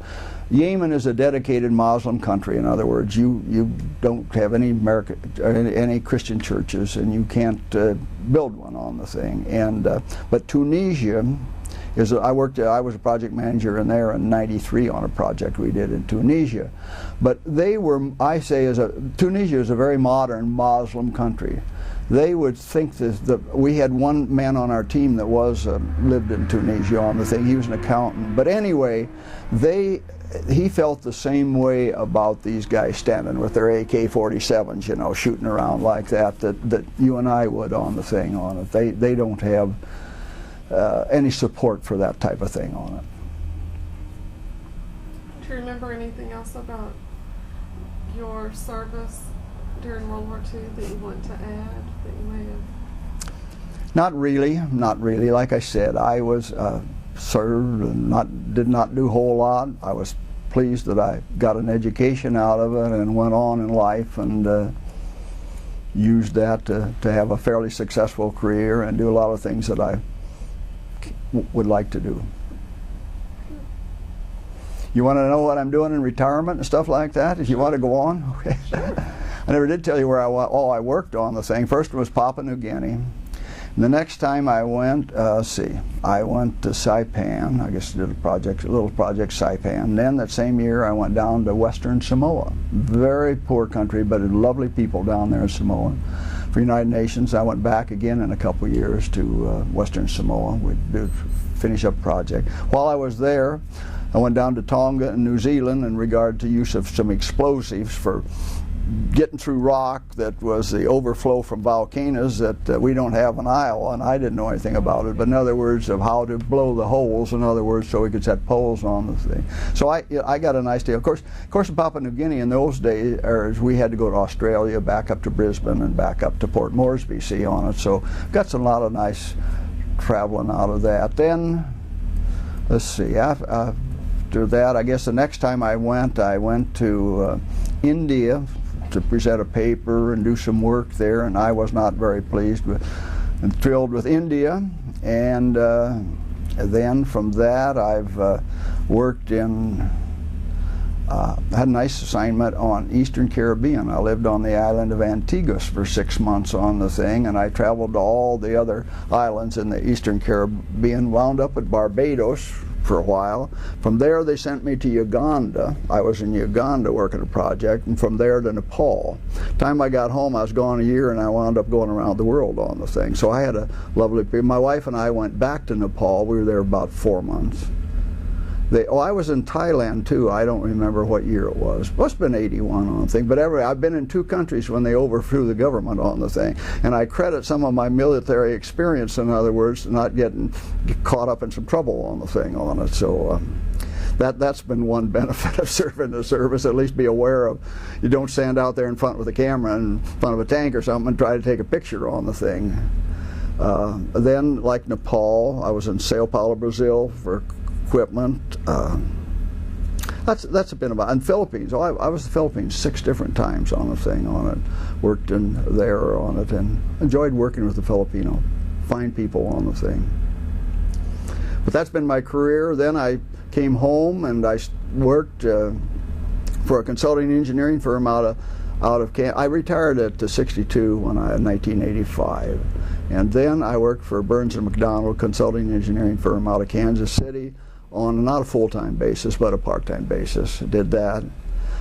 Yemen is a dedicated Muslim country. In other words, you don't have any Christian churches, and you can't build one on the thing. And but Tunisia is I was a project manager in there in '93 on a project we did in Tunisia. But they were, I say, Tunisia is a very modern Muslim country. They would think that we had one man on our team that was lived in Tunisia on the thing. He was an accountant. But anyway, he felt the same way about these guys standing with their AK-47s, you know, shooting around like that you and I would on the thing on it. They don't have any support for that type of thing on it. Do you remember anything else about your service during World War II that you want to add, that you may have? Not really. Like I said, I was served and did not do a whole lot. I was pleased that I got an education out of it and went on in life and used that to have a fairly successful career and do a lot of things that I would like to do. You want to know what I'm doing in retirement and stuff like that? If you want to go on, okay. I never did tell you where I worked on the thing. First was Papua New Guinea. And the next time I went, I went to Saipan. I guess did a little project Saipan. Then that same year I went down to Western Samoa. Very poor country, but lovely people down there in Samoa. For United Nations, I went back again in a couple years to Western Samoa. We'd finish up a project. While I was there, I went down to Tonga and New Zealand in regard to use of some explosives for getting through rock that was the overflow from volcanoes that we don't have in Iowa, and I didn't know anything about it, but in other words of how to blow the holes, in other words, so we could set poles on the thing. So I got a nice deal. Of course in Papua New Guinea in those days, we had to go to Australia, back up to Brisbane, and back up to Port Moresby, see, on it. So got a lot of nice traveling out of that. Then, let's see, after that, I guess the next time I went to India to present a paper and do some work there, and I was not very pleased and thrilled with India. And then from that I've worked in I had a nice assignment on Eastern Caribbean. I lived on the island of Antigua for 6 months on the thing, and I traveled to all the other islands in the Eastern Caribbean, wound up at Barbados for a while. From there they sent me to Uganda. I was in Uganda working a project, and from there to Nepal. Time I got home, I was gone a year, and I wound up going around the world on the thing. So I had a lovely period. My wife and I went back to Nepal. We were there about 4 months. I was in Thailand too. I don't remember what year it was. Must have been 81 on the thing. But I've been in 2 countries when they overthrew the government on the thing. And I credit some of my military experience, in other words, not get caught up in some trouble on the thing on it. So that's been one benefit of serving the service. At least be aware of, you don't stand out there in front with a camera in front of a tank or something and try to take a picture on the thing. Then, like Nepal, I was in Sao Paulo, Brazil for equipment. That's been about. And Philippines. I was in the Philippines 6 different times on the thing on it. Worked in there on it and enjoyed working with the Filipino fine people on the thing. But that's been my career. Then I came home and I worked for a consulting engineering firm out of Canada. I retired at 62 in 1985, and then I worked for Burns and McDonnell consulting engineering firm out of Kansas City on not a full-time basis but a part-time basis. Did that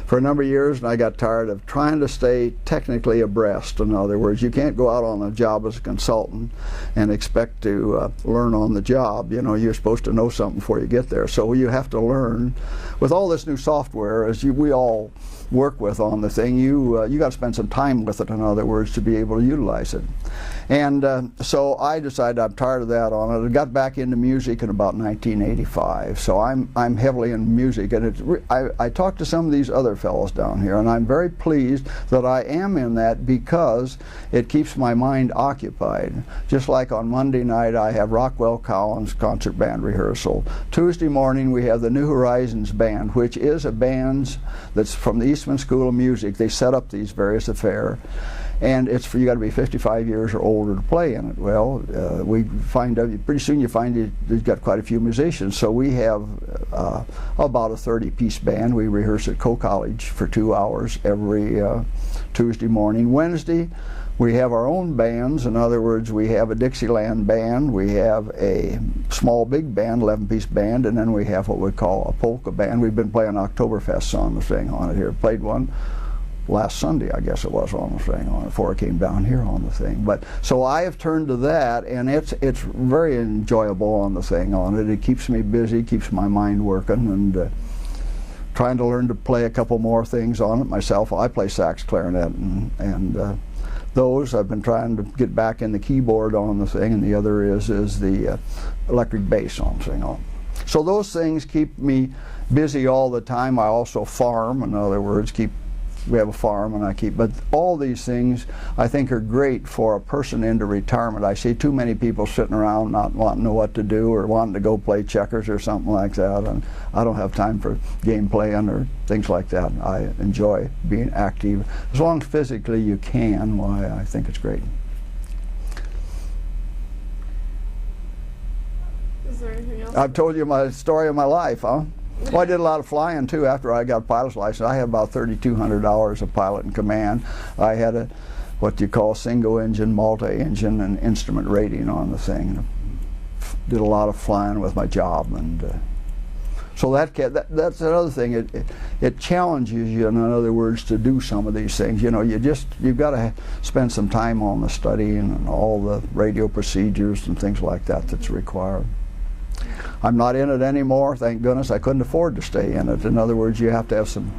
for a number of years, and I got tired of trying to stay technically abreast. In other words, you can't go out on a job as a consultant and expect to learn on the job. You know, you're supposed to know something before you get there. So you have to learn. With all this new software, as we all work with on the thing, you got to spend some time with it, in other words, to be able to utilize it. And so I decided I'm tired of that on it. I got back into music in about 1985. So I'm heavily in music, and I talked to some of these other fellows down here, and I'm very pleased that I am in that because it keeps my mind occupied. Just like on Monday night I have Rockwell Collins concert band rehearsal. Tuesday morning we have the New Horizons band, which is a band that's from the Eastman School of Music. They set up these various affairs, and it's for you got to be 55 years or older to play in it. Well, we find out pretty soon you find you've got quite a few musicians. So we have about a 30-piece band. We rehearse at Co-College for 2 hours every Tuesday morning. Wednesday, we have our own bands. In other words, we have a Dixieland band, we have a small big band, 11-piece band, and then we have what we call a polka band. We've been playing Oktoberfest on the thing on it here. Played one last Sunday, I guess it was, on the thing on it, before I came down here on the thing. But so I have turned to that, and it's very enjoyable on the thing on it. It keeps me busy, keeps my mind working, and trying to learn to play a couple more things on it myself. I play sax, clarinet, and those I've been trying to get back in the keyboard on the thing, and the other is the electric bass on the thing on. So those things keep me busy all the time. I also farm, in other words, we have a farm, and but all these things I think are great for a person into retirement. I see too many people sitting around not wanting to know what to do, or wanting to go play checkers or something like that, and I don't have time for game playing or things like that. I enjoy being active. As long as physically you can, why, I think it's great. Is there anything else? I've told you my story of my life, huh? Well, I did a lot of flying too after I got a pilot's license. I had about 3,200 hours of pilot and command. I had what you call single engine, multi-engine, and instrument rating on the thing. Did a lot of flying with my job, and so that's another thing. It challenges you, in other words, to do some of these things. You know, you've got to spend some time on the study and all the radio procedures and things like that that's required. I'm not in it anymore, thank goodness. I couldn't afford to stay in it. In other words, you have to have some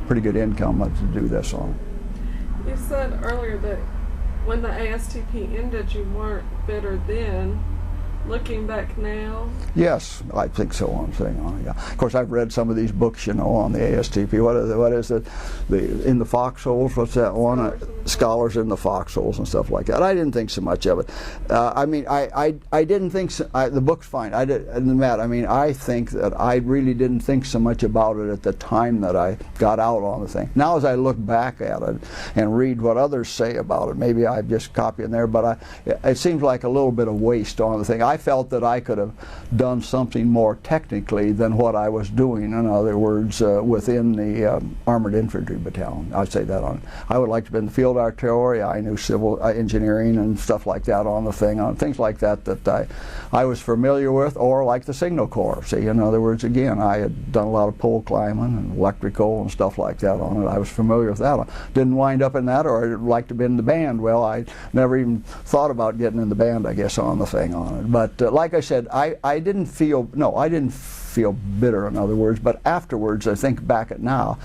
pretty good income to do this on. You said earlier that when the ASTP ended, you weren't bitter then. Looking back now? Yes, I think so. I'm saying on it. Yeah. Of course, I've read some of these books, you know, on the ASTP. What is it? In the Foxholes. What's that one? scholars in the foxholes and stuff like that. I didn't think so much of it. I mean, I didn't think so, the book's fine. I think that I really didn't think so much about it at the time that I got out on the thing. Now, as I look back at it and read what others say about it, maybe I'm just copying there, but it seems like a little bit of waste on the thing. I felt that I could have done something more technically than what I was doing. In other words, within the Armored Infantry Battalion. I'd say that on. I would like to have been the field artillery. I knew civil engineering and stuff like that on the thing, on things like that that I was familiar with, or like the Signal Corps. See, in other words, again, I had done a lot of pole climbing and electrical and stuff like that on it. I was familiar with that. I didn't wind up in that, or I'd like to have been in the band. Well, I never even thought about getting in the band, I guess, on the thing on it. But like I said, I didn't feel bitter, in other words, but afterwards, I think back at now,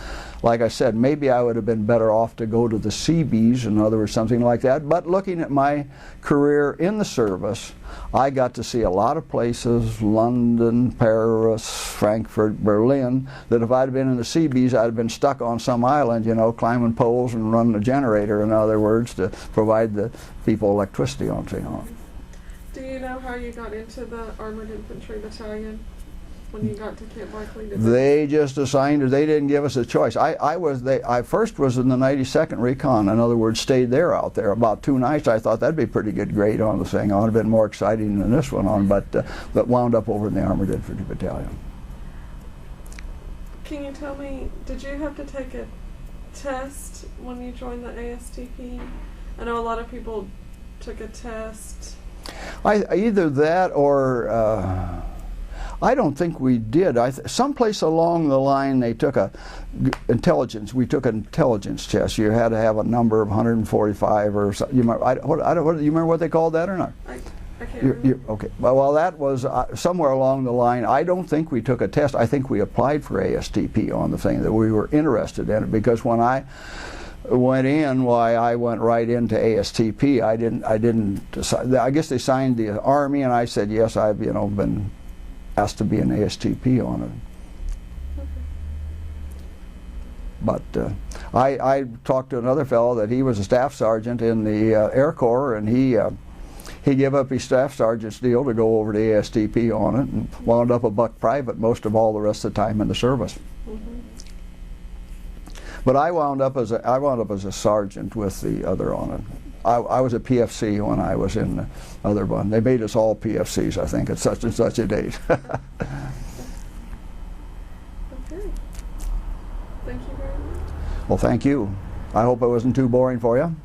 like I said, maybe I would have been better off to go to the Seabees, in other words, something like that. But looking at my career in the service, I got to see a lot of places, London, Paris, Frankfurt, Berlin, that if I'd been in the Seabees, I'd have been stuck on some island, you know, climbing poles and running a generator, in other words, to provide the people electricity on thing on. Do you know how you got into the Armored Infantry Battalion? When you got to Camp Blakely? They just assigned us. They didn't give us a choice. I first was in the 92nd Recon. In other words, stayed there out there about 2 nights. I thought that'd be a pretty good grade on the thing. It would have been more exciting than this one on, but wound up over in the Armored Infantry Battalion. Can you tell me, did you have to take a test when you joined the ASDP? I know a lot of people took a test. Either that or. I don't think we did. Someplace along the line they took intelligence. We took an intelligence test. You had to have a number of 145 or something. You remember what they called that or not? I can't remember. Okay. Well, that was somewhere along the line. I don't think we took a test. I think we applied for ASDP on the thing, that we were interested in it, because when I went in, why I went right into ASTP. I didn't decide. I guess they signed the Army, and I said yes. I've been asked to be an ASTP on it. Okay. But I talked to another fellow that he was a staff sergeant in the Air Corps, and he gave up his staff sergeant's deal to go over to ASTP on it, and wound up a buck private most of all the rest of the time in the service. Mm-hmm. But I wound up as a sergeant with the other on it. I was a PFC when I was in the other one. They made us all PFCs, I think, at such and such a date. Okay. Thank you very much. Well, thank you. I hope it wasn't too boring for you.